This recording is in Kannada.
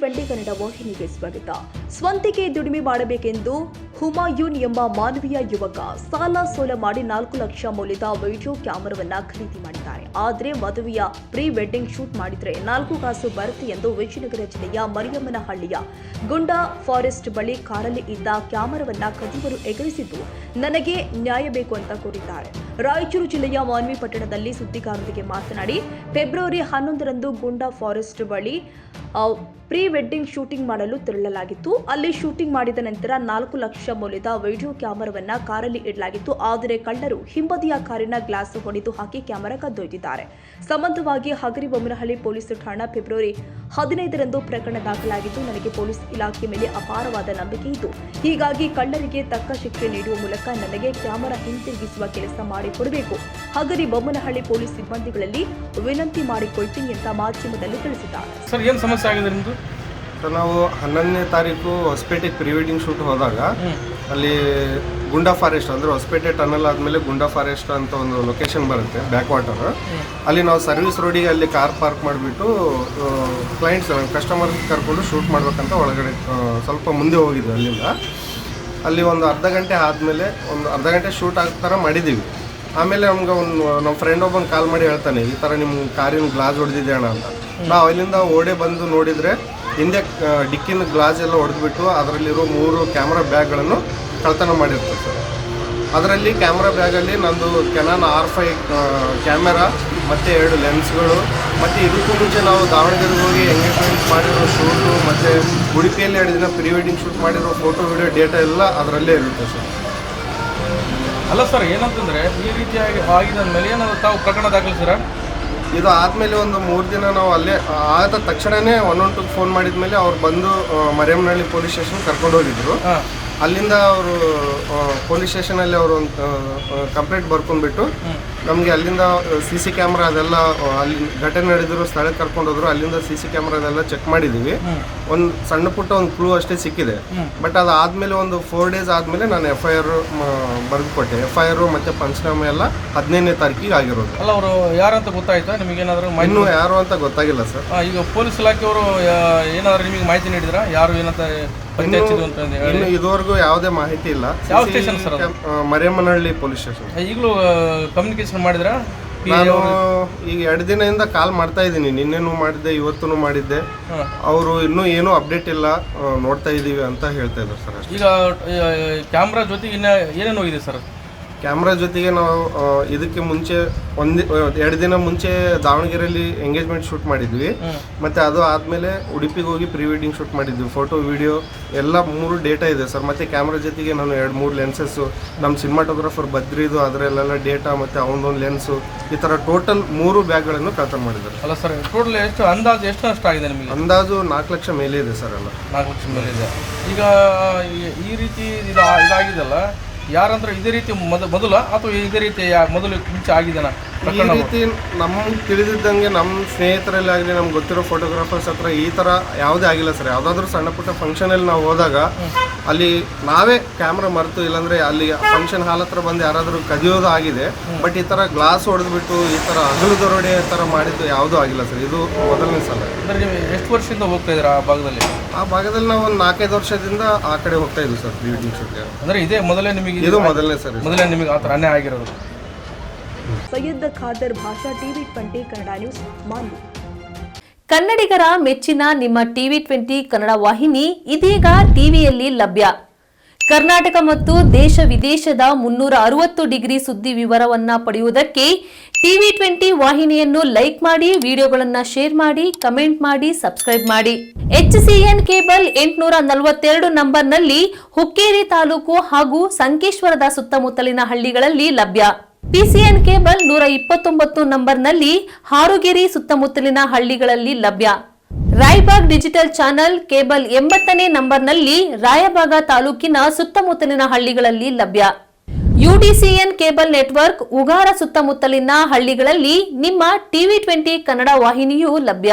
TV20 ಕನ್ನಡ ವಾಹಿನಿಗೆ ಸ್ವಾಗತ. ಸ್ವಂತಿಕೆ ದುಡಿಮೆ ಮಾಡಬೇಕೆಂದು ಹುಮಾಯೂನ್ ಎಂಬ ಮಾನವೀಯ ಯುವಕ ಸಾಲ ಸೋಲ ಮಾಡಿ 4 ಲಕ್ಷ ಮೌಲ್ಯದ ವಿಡಿಯೋ ಕ್ಯಾಮೆರಾವನ್ನ ಖರೀದಿ ಮಾಡಿದ್ದಾರೆ. ಆದರೆ ಮದುವೆಯ ಪ್ರೀ ವೆಡ್ಡಿಂಗ್ ಶೂಟ್ ಮಾಡಿದ್ರೆ 4 ಕಾಸು ಬರುತ್ತೆ ಎಂದು ವಿಜಯನಗರ ಜಿಲ್ಲೆಯ ಮರಿಯಮ್ಮನಹಳ್ಳಿಯ ಗುಂಡಾ ಫಾರೆಸ್ಟ್ ಬಳಿ ಕಾರಲ್ಲಿ ಇದ್ದ ಕ್ಯಾಮೆರಾವನ್ನ ಕದಿಯವರು ಎಗರಿಸಿದ್ದು ನನಗೆ ನ್ಯಾಯ ಬೇಕು ಅಂತ ಕೋರಿದ್ದಾರೆ. ರಾಯಚೂರು ಜಿಲ್ಲೆಯ ಮಾನ್ವಿ ಪಟ್ಟಣದಲ್ಲಿ ಸುದ್ದಿಗಾರರಿಗೆ ಮಾತನಾಡಿ, ಫೆಬ್ರವರಿ 11ರಂದು ಗುಂಡಾ ಫಾರೆಸ್ಟ್ ಬಳಿ ಪ್ರೀ ವೆಡ್ಡಿಂಗ್ ಶೂಟಿಂಗ್ ಮಾಡಲು ತೆರಳಲಾಗಿತ್ತು. ಅಲ್ಲಿ ಶೂಟಿಂಗ್ ಮಾಡಿದ ನಂತರ 4 ಲಕ್ಷ ಮೌಲ್ಯದ ವಿಡಿಯೋ ಕ್ಯಾಮೆರಾವನ್ನ ಕಾರಲ್ಲಿ ಇಡಲಾಗಿತ್ತು. ಆದರೆ ಕಳ್ಳರು ಹಿಂಬದಿಯ ಕಾರಿನ ಗ್ಲಾಸ್ ಹೊಡೆದು ಹಾಕಿ ಕ್ಯಾಮೆರಾ ಕದ್ದೊಯ್ದಿದ್ದಾರೆ. ಸಂಬಂಧವಾಗಿ ಹಗರಿಬೊಮ್ಮನಹಳ್ಳಿ ಪೊಲೀಸ್ ಠಾಣಾ ಫೆಬ್ರವರಿ 15ರಂದು ಪ್ರಕರಣ ದಾಖಲಾಗಿದ್ದು, ನನಗೆ ಪೊಲೀಸ್ ಇಲಾಖೆ ಮೇಲೆ ಅಪಾರವಾದ ನಂಬಿಕೆ ಇದ್ದು, ಹೀಗಾಗಿ ಕಳ್ಳರಿಗೆ ತಕ್ಕ ಶಿಕ್ಷೆ ನೀಡುವ ಮೂಲಕ ನನಗೆ ಕ್ಯಾಮೆರಾ ಹಿಂತಿರುಗಿಸುವ ಕೆಲಸ ಮಾಡಿಕೊಡಬೇಕು. ಹಗರಿಬೊಮ್ಮನಹಳ್ಳಿ ಪೊಲೀಸ್ ಸಿಬ್ಬಂದಿಗಳಲ್ಲಿ ವಿನಂತಿ ಮಾಡಿಕೊಳ್ತೀನಿ ಅಂತ ಮಾಧ್ಯಮದಲ್ಲಿ ತಿಳಿಸಿದ್ದಾರೆ. ಸರ್, ಏನು ಸಮಸ್ಯೆ ಆಗಿದೆ ನಿಮ್ಮದು? ಸರ್, ನಾವು 11ನೇ ತಾರೀಕು ಹೊಸಪೇಟೆಗೆ ಪ್ರೀ ವೆಡ್ಡಿಂಗ್ ಶೂಟ್ ಹೋದಾಗ ಅಲ್ಲಿ ಗುಂಡಾ ಫಾರೆಸ್ಟ್ ಅಂದರೆ ಹೊಸಪೇಟೆ ಟನಲ್ ಆದಮೇಲೆ ಗುಂಡಾ ಫಾರೆಸ್ಟ್ ಅಂತ ಒಂದು ಲೊಕೇಶನ್ ಬರುತ್ತೆ, ಬ್ಯಾಕ್ ವಾಟರ್. ಅಲ್ಲಿ ನಾವು ಸರ್ವಿಸ್ ರೋಡಿಗೆ ಅಲ್ಲಿ ಕಾರ್ ಪಾರ್ಕ್ ಮಾಡಿಬಿಟ್ಟು ಕ್ಲೈಂಟ್ಸ್ ಕಸ್ಟಮರ್ ಕರ್ಕೊಂಡು ಶೂಟ್ ಮಾಡ್ಬೇಕಂತ ಒಳಗಡೆ ಸ್ವಲ್ಪ ಮುಂದೆ ಹೋಗಿದ್ವಿ. ಅಲ್ಲಿ ಒಂದು ಅರ್ಧ ಗಂಟೆ ಆದಮೇಲೆ ಒಂದು ಅರ್ಧ ಗಂಟೆ ಶೂಟ್ ಆಗೋ ಥರ ಮಾಡಿದ್ದೀವಿ. ಆಮೇಲೆ ನಮ್ಗೆ ನಮ್ಮ ಫ್ರೆಂಡ್ ಒಬ್ಬಂಗೆ ಕಾಲ್ ಮಾಡಿ ಹೇಳ್ತಾನೆ, ಈ ಥರ ನಿಮ್ಮ ಕಾರಿನ ಗ್ಲಾಸ್ ಹೊಡೆದಿದೆ ಅಣ್ಣ ಅಂತ. ನಾವು ಅಲ್ಲಿಂದ ಓಡೇ ಬಂದು ನೋಡಿದರೆ ಹಿಂದೆ ಡಿಕ್ಕಿನ ಗ್ಲಾಸ್ ಎಲ್ಲ ಹೊಡೆದ್ಬಿಟ್ಟು ಅದರಲ್ಲಿರೋ 3 ಕ್ಯಾಮ್ರಾ ಬ್ಯಾಗ್ಗಳನ್ನು ಕಳ್ತನ ಮಾಡಿರ್ತಾರೆ ಸರ್. ಅದರಲ್ಲಿ ಕ್ಯಾಮ್ರಾ ಬ್ಯಾಗಲ್ಲಿ ನಂದು ಕೆನಾನ್ R5 ಕ್ಯಾಮೆರಾ ಮತ್ತು 2 ಲೆನ್ಸ್ಗಳು, ಮತ್ತು ಇದಕ್ಕೂ ಮುಂಚೆ ನಾವು ದಾವಣಗೆರೆಗೆ ಹೋಗಿ ಎಂಗೇಜ್ಮೆಂಟ್ ಮಾಡಿರೋ ಶೂಟು ಮತ್ತು ಉಡುಪಿಯಲ್ಲಿ 2 ದಿನ ಪ್ರೀ ವೆಡ್ಡಿಂಗ್ ಶೂಟ್ ಮಾಡಿರೋ ಫೋಟೋ ವಿಡಿಯೋ ಡೇಟಾ ಎಲ್ಲ ಅದರಲ್ಲೇ ಇರುತ್ತೆ ಸರ್. ಅಲ್ಲ ಸರ್, ಏನಂತಂದರೆ ಈ ರೀತಿಯಾಗಿ ಆಗಿದ ಮೇಲೆ ಏನಾದ್ರು ತಾವು ಪ್ರಕರಣ ದಾಖಲಿಸಿರ? ಇದು ಆದಮೇಲೆ ಒಂದು 3 ದಿನ ನಾವು ಅಲ್ಲೇ ಆದ ತಕ್ಷಣವೇ 112 ಫೋನ್ ಮಾಡಿದ ಮೇಲೆ ಅವ್ರು ಬಂದು ಮರಿಯಮ್ಮನಹಳ್ಳಿ ಪೊಲೀಸ್ ಸ್ಟೇಷನ್ ಕರ್ಕೊಂಡು ಹೋಗಿದ್ರು. ಅಲ್ಲಿಂದ ಅವರು ಪೊಲೀಸ್ ಸ್ಟೇಷನಲ್ಲಿ ಅವರು ಒಂದು ಕಂಪ್ಲೇಂಟ್ ಬರ್ಕೊಂಡ್ಬಿಟ್ಟು ನಮಗೆ ಅಲ್ಲಿಂದ CC ಕ್ಯಾಮ್ರಾ ಅದೆಲ್ಲ ಅಲ್ಲಿ ಘಟನೆ ನಡೆದಿರೋ ಸ್ಥಳಕ್ಕೆ ಕರ್ಕೊಂಡು ಹೋದ್ರು. ಅಲ್ಲಿಂದ CC ಕ್ಯಾಮ್ರಾ ಅದೆಲ್ಲ ಚೆಕ್ ಮಾಡಿದ್ದೀವಿ. ಒಂದು ಸಣ್ಣ ಪುಟ್ಟ ಒಂದು ಕ್ಲೂ ಅಷ್ಟೇ ಸಿಕ್ಕಿದೆ. ಬಟ್ ಅದಾದಮೇಲೆ ಒಂದು 4 ಡೇಸ್ ಆದಮೇಲೆ ನಾನು FIR ಬರೆದು ಕೊಟ್ಟೆ. FIR ಮತ್ತು ಪಂಚನಾಮೆ ಎಲ್ಲ 15ನೇ ತಾರೀಕಿಗೆ ಆಗಿರೋದು. ಅಲ್ಲ, ಅವರು ಯಾರಂತ ಗೊತ್ತಾಯ್ತಾ ನಿಮಗೇನಾದರೂ? ಇನ್ನೂ ಯಾರು ಅಂತ ಗೊತ್ತಾಗಿಲ್ಲ ಸರ್. ಈಗ ಪೊಲೀಸ್ ಇಲಾಖೆಯವರು ಏನಾದರೂ ನಿಮಗೆ ಮಾಹಿತಿ ನೀಡಿದ್ರಾ? ಯಾರು ಏನಂತ ಇನ್ನು ಇದುವರೆಗೂ ಯಾವುದೇ ಮಾಹಿತಿ ಇಲ್ಲ. ಯಾವ station sir? Mariyammanahalli police station. ಈಗಲೂ ಕಮ್ಯುನಿಕೇಶನ್ ಮಾಡಿದ್ರಾ? ನಾನು ಈಗ 2 ದಿನದಿಂದ ಕಾಲ್ ಮಾಡ್ತಾ ಇದ್ದೀನಿ. ನಿನ್ನೆನೂ ಮಾಡಿದ್ದೆ, ಇವತ್ತೂ ಮಾಡಿದ್ದೆ. ಅವರು ಇನ್ನೂ ಏನೂ ಅಪ್ಡೇಟ್ ಇಲ್ಲ, ನೋಡ್ತಾ ಇದ್ದೀವಿ ಅಂತ ಹೇಳ್ತಾ ಇದ್ದಾರೆ ಸರ್. ಈಗ ಕ್ಯಾಮ್ರಾ ಜೊತೆಗೆ ಇನ್ನು ಏನೇನು ಹೋಗಿದೆ ಸರ್? ಕ್ಯಾಮ್ರಾ ಜೊತೆಗೆ ನಾವು ಇದಕ್ಕೆ ಮುಂಚೆ 2 ದಿನ ಮುಂಚೆ ದಾವಣಗೆರೆಯಲ್ಲಿ ಎಂಗೇಜ್ಮೆಂಟ್ ಶೂಟ್ ಮಾಡಿದ್ವಿ. ಮತ್ತು ಅದು ಆದಮೇಲೆ ಉಡುಪಿಗೆ ಹೋಗಿ ಪ್ರೀ ವೆಡ್ಡಿಂಗ್ ಶೂಟ್ ಮಾಡಿದ್ವಿ. ಫೋಟೋ ವಿಡಿಯೋ ಎಲ್ಲ 3 ಡೇಟಾ ಇದೆ ಸರ್. ಮತ್ತು ಕ್ಯಾಮ್ರಾ ಜೊತೆಗೆ ನಾನು 2-3 ಲೆನ್ಸಸ್ಸು, ನಮ್ಮ ಸಿನಿಮಾಟೋಗ್ರಾಫರ್ ಬದ್ರಿದು ಅದರಲ್ಲೆಲ್ಲ ಡೇಟಾ ಮತ್ತು ಅವನದೊಂದು ಲೆನ್ಸು, ಈ ಥರ ಟೋಟಲ್ 3 ಬ್ಯಾಗ್ಗಳನ್ನು ಕಳ್ತನ ಮಾಡಿದ್ದಾರೆ. ಅಲ್ಲ ಸರ್, ಟೋಟಲ್ ಎಷ್ಟು ಅಂದಾಜು ಎಷ್ಟು ನಷ್ಟ ಆಗಿದೆ ನಿಮಗೆ? ಅಂದಾಜು 4 ಲಕ್ಷ ಮೇಲೆ ಇದೆ ಸರ್. ಎಲ್ಲ 4 ಲಕ್ಷ ಮೇಲೆ ಇದೆ. ಈಗ ಈ ರೀತಿ ಇದಾಗಿದೆಲ್ಲ, ಯಾರಂದ್ರೆ ಇದೇ ರೀತಿ ಮೊದಲ ಅಥವಾ ಇದೇ ರೀತಿ ಮೊದಲು ಮುಂಚೆ ಆಗಿದೆನಾ? ಈ ರೀತಿ ನಮ್ಗೆ ತಿಳಿದಿದ್ದಂಗೆ ನಮ್ಮ ಸ್ನೇಹಿತರಲ್ಲಿ ಆಗಲಿ, ನಮ್ಗೆ ಗೊತ್ತಿರೋ ಫೋಟೋಗ್ರಾಫರ್ಸ್ ಹತ್ರ ಈ ಥರ ಯಾವುದೇ ಆಗಿಲ್ಲ ಸರ್. ಯಾವುದಾದ್ರೂ ಸಣ್ಣ ಪುಟ್ಟ ಫಂಕ್ಷನಲ್ಲಿ ನಾವು ಹೋದಾಗ ಅಲ್ಲಿ ನಾವೇ ಕ್ಯಾಮ್ರಾ ಮರೆತು, ಇಲ್ಲಾಂದರೆ ಅಲ್ಲಿ ಫಂಕ್ಷನ್ ಹಾಲ್ ಹತ್ರ ಬಂದು ಯಾರಾದರೂ ಕದಿಯೋದು ಆಗಿದೆ. ಬಟ್ ಈ ಥರ ಗ್ಲಾಸ್ ಹೊಡೆದ್ಬಿಟ್ಟು ಈ ಥರ ಅಗಲು ದರೋಡೆ ಥರ ಮಾಡಿದ್ದು ಯಾವುದೂ ಆಗಿಲ್ಲ ಸರ್. ಇದು ಮೊದಲನೇ ಸಲ. ಅಂದರೆ ನೀವು ಎಷ್ಟು ವರ್ಷದಿಂದ ಹೋಗ್ತಾ ಇದ್ದೀರಾ ಆ ಭಾಗದಲ್ಲಿ? ಆ ಭಾಗದಲ್ಲಿ ನಾವು ಒಂದು 4-5 ವರ್ಷದಿಂದ ಆ ಕಡೆ ಹೋಗ್ತಾ ಇದ್ವಿ ಸರ್ ಪ್ರೀ ವೆಡ್ಡಿಂಗ್ ಶೂಟ್ಗೆ. ಅಂದರೆ ಇದೇ ಮೊದಲೇ ನಿಮಗೆ? ಇದು ಮೊದಲನೇ ಸರ್. ಮೊದಲೇ ನಿಮಗೆ ಆ ಥರ ಅನ್ಯಾಯ ಆಗಿರೋದು? ಸೈಯದ್ ಖಾದರ್ ಭಾಷಾ, TV20 ಕನ್ನಡ ನ್ಯೂಸ್, ಮಾನ್ವಿ. ಕನ್ನಡಿಗರ ಮೆಚ್ಚಿನ ನಿಮ್ಮ TV20 ಕನ್ನಡ ವಾಹಿನಿ ಇದೀಗ ಟಿವಿಯಲ್ಲಿ ಲಭ್ಯ. ಕರ್ನಾಟಕ ಮತ್ತು ದೇಶ ವಿದೇಶದ 360 ಡಿಗ್ರಿ ಸುದ್ದಿ ವಿವರವನ್ನ ಪಡೆಯುವುದಕ್ಕೆ TV20 ವಾಹಿನಿಯನ್ನು ಲೈಕ್ ಮಾಡಿ, ವಿಡಿಯೋಗಳನ್ನು ಶೇರ್ ಮಾಡಿ, ಕಮೆಂಟ್ ಮಾಡಿ, ಸಬ್ಸ್ಕ್ರೈಬ್ ಮಾಡಿ. HCN ಕೇಬಲ್ 842 ನಂಬರ್ನಲ್ಲಿ ಹುಕ್ಕೇರಿ ತಾಲೂಕು ಹಾಗೂ ಸಂಕೇಶ್ವರದ ಸುತ್ತಮುತ್ತಲಿನ ಹಳ್ಳಿಗಳಲ್ಲಿ ಲಭ್ಯ. PCN ಕೇಬಲ್ 129 ನಂಬರ್ನಲ್ಲಿ ಹಾರುಗೆರೆ ಸುತ್ತಮುತ್ತಲಿನ ಹಳ್ಳಿಗಳಲ್ಲಿ ಲಭ್ಯ. ರಾಯಬಾಗ್ ಡಿಜಿಟಲ್ ಚಾನೆಲ್ ಕೇಬಲ್ 80ನೇ ನಂಬರ್ನಲ್ಲಿ ರಾಯಬಾಗ ತಾಲೂಕಿನ ಸುತ್ತಮುತ್ತಲಿನ ಹಳ್ಳಿಗಳಲ್ಲಿ ಲಭ್ಯ. UDCN ಕೇಬಲ್ ನೆಟ್ವರ್ಕ್ ಉಗಾರ ಸುತ್ತಮುತ್ತಲಿನ ಹಳ್ಳಿಗಳಲ್ಲಿ ನಿಮ್ಮ TV20 ಕನ್ನಡ ವಾಹಿನಿಯೂ ಲಭ್ಯ.